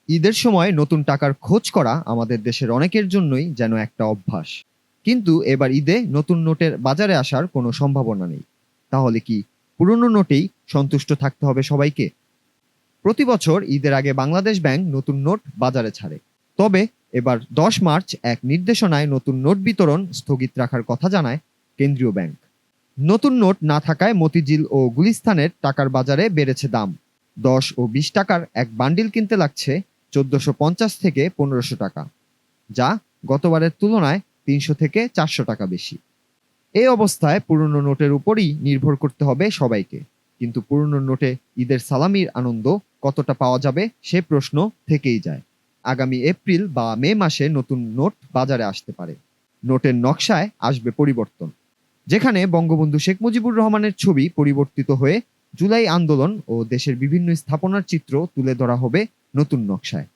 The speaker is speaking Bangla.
ঈদের সময় নতুন টাকার খোঁজ করা আমাদের দেশের অনেকের জন্যই যেন একটা অভ্যাস। কিন্তু এবার ঈদে নতুন নোটের বাজারে আসার কোনো সম্ভাবনা নেই। তাহলে কি পুরনো নোটেই সন্তুষ্ট থাকতে হবে সবাইকে? প্রতি বছর ঈদের আগে বাংলাদেশ ব্যাংক নতুন নোট বাজারে ছাড়ে। তবে এবার 10 মার্চ এক নির্দেশনায় নতুন নোট বিতরণ স্থগিত রাখার কথা জানায় কেন্দ্রীয় ব্যাংক। নতুন নোট না থাকায় মতিঝিল ও গুলিস্তানের টাকার বাজারে বেড়েছে দাম। 10 ও 20 টাকার এক বান্ডিল কিনতে লাগছে 1450 থেকে 1500 টাকা, যা গতবারের তুলনায় 300 থেকে 400 টাকা বেশি। এই অবস্থায় পুরনো নোটের উপরই নির্ভর করতে হবে সবাইকে। কিন্তু পুরনো নোটে ঈদের সালামির আনন্দ কতটা পাওয়া যাবে সে প্রশ্ন থেকেই যায়। আগামী এপ্রিল বা মে মাসে নতুন নোট বাজারে আসতে পারে। নোটের নকশায় আসবে পরিবর্তন, যেখানে বঙ্গবন্ধু শেখ মুজিবুর রহমানের ছবি পরিবর্তিত হয়ে জুলাই আন্দোলন ও দেশের বিভিন্ন স্থাপনার চিত্র তুলে ধরা হবে নতুন নকশায়।